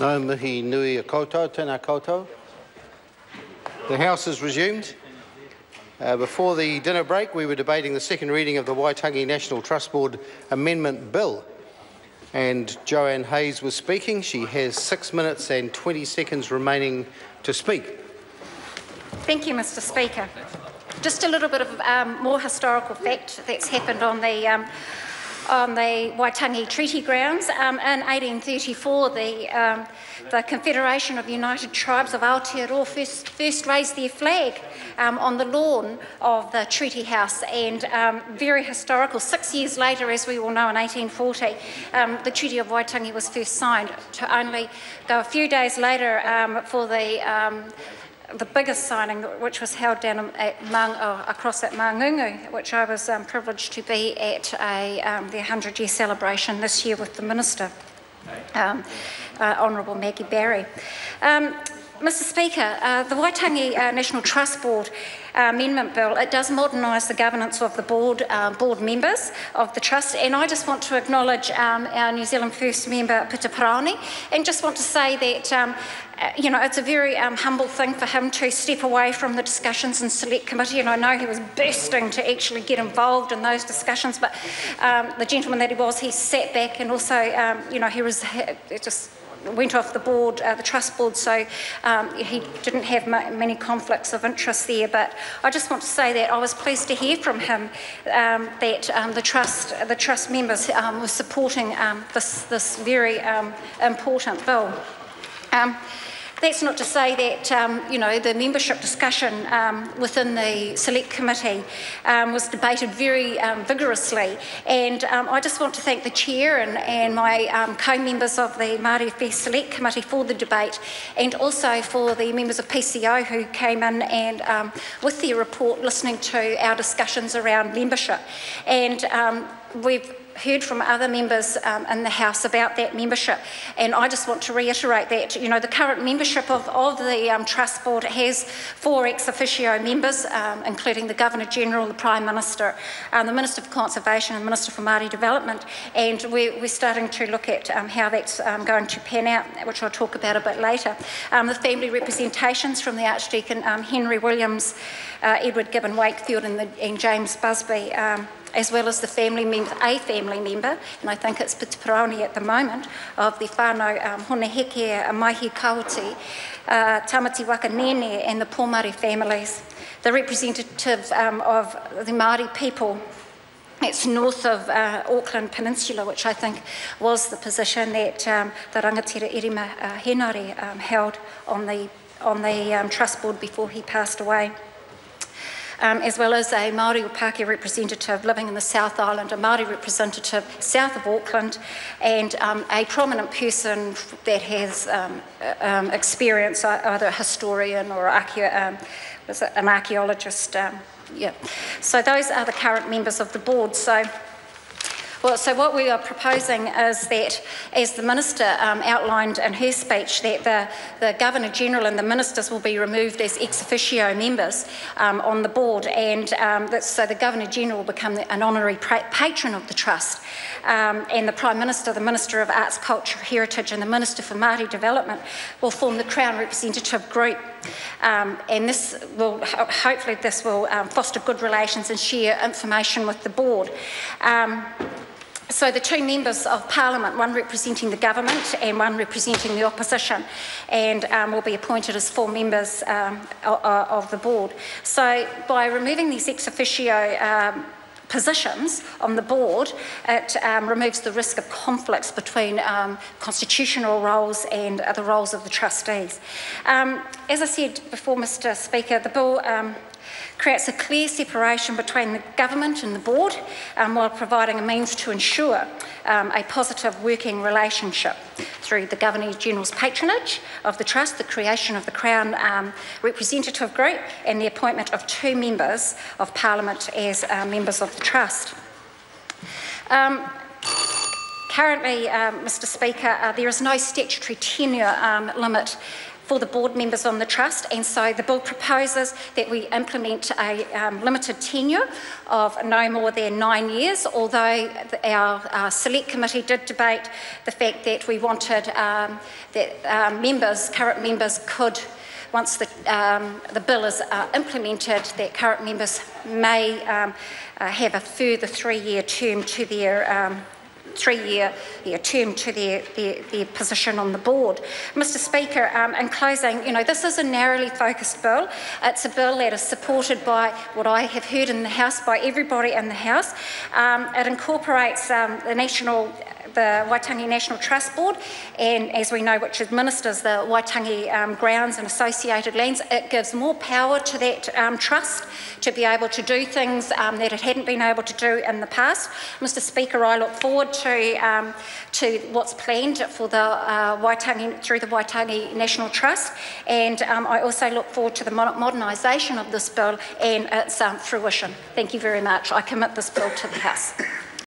Ngā mihi nui a koutou, tēnā koutou. The House is resumed. Before the dinner break, we were debating the second reading of the Waitangi National Trust Board Amendment Bill. And Joanne Hayes was speaking. She has 6 minutes and 20 seconds remaining to speak. Thank you, Mr. Speaker. Just a little bit of more historical fact that's happened on the Waitangi Treaty grounds. In 1834, the Confederation of United Tribes of Aotearoa first raised their flag on the lawn of the Treaty House, and very historical. 6 years later, as we all know, in 1840, the Treaty of Waitangi was first signed, to only go a few days later for the biggest signing, which was held down at across at Mangungu, which I was privileged to be at the 100-year celebration this year with the Minister, Honourable Maggie Barry. Mr. Speaker, the Waitangi National Trust Board Amendment Bill, it does modernise the governance of the board members of the Trust, and I just want to acknowledge our New Zealand First member, Peter Paraone, and just want to say that it's a very humble thing for him to step away from the discussions in Select Committee, and I know he was bursting to actually get involved in those discussions, but the gentleman that he was, he sat back, and also, he was just went off the board, the trust board, so he didn't have many conflicts of interest there. But I just want to say that I was pleased to hear from him that the trust members were supporting this very important bill. That's not to say that, the membership discussion within the Select Committee was debated very vigorously, and I just want to thank the Chair and my co-members of the Māori Affairs Select Committee for the debate, and also for the members of PCO who came in and with their report, listening to our discussions around membership. And we've heard from other members in the House about that membership, and I just want to reiterate that the current membership of the Trust Board has 4 ex officio members, including the Governor-General, the Prime Minister, the Minister for Conservation and the Minister for Māori Development, and we're starting to look at how that's going to pan out, which I'll talk about a bit later. The family representations from the Archdeacon Henry Williams, Edward Gibbon Wakefield and James Busby, as well as a family member, and I think it's Peter Paraone at the moment, of the whānau Honeheke, Maihi Kauti, Tamati Wakanene and the Pōmari families, the representative of the Māori people. It's north of Auckland Peninsula, which I think was the position that the Rangatira Irima Henare held on the Trust Board before he passed away. As well as a Māori o Pākehā representative living in the South Island, a Māori representative south of Auckland, and a prominent person that has experience, either a historian or an archaeologist. So those are the current members of the board. So what we are proposing is that, as the Minister outlined in her speech, that the Governor-General and the Ministers will be removed as ex officio members on the board, and so the Governor-General will become an honorary patron of the Trust, and the Prime Minister, the Minister of Arts, Culture, Heritage and the Minister for Māori Development will form the Crown representative group. And this will, hopefully this will foster good relations and share information with the board. So the 2 members of Parliament, one representing the government and one representing the opposition, and will be appointed as full members of the board. So by removing these ex officio positions on the board, it removes the risk of conflicts between constitutional roles and the roles of the trustees. As I said before, Mr. Speaker, the bill creates a clear separation between the government and the board, while providing a means to ensure a positive working relationship through the Governor-General's patronage of the Trust, the creation of the Crown representative group, and the appointment of 2 members of Parliament as members of the Trust. Currently, Mr. Speaker, there is no statutory tenure limit for the board members on the trust, and so the bill proposes that we implement a limited tenure of no more than 9 years, although our select committee did debate the fact that we wanted that current members could, once the bill is implemented, that current members may have a further 3-year term to their their position on the board. Mr. Speaker, in closing, this is a narrowly focused bill. It's a bill that is supported by what I have heard in the House, by everybody in the House. It incorporates the Waitangi National Trust Board, and as we know, which administers the Waitangi grounds and associated lands. It gives more power to that trust to be able to do things that it hadn't been able to do in the past. Mr. Speaker, I look forward to what's planned for the through the Waitangi National Trust, and I also look forward to the modernisation of this bill and its fruition. Thank you very much. I commit this bill to the House.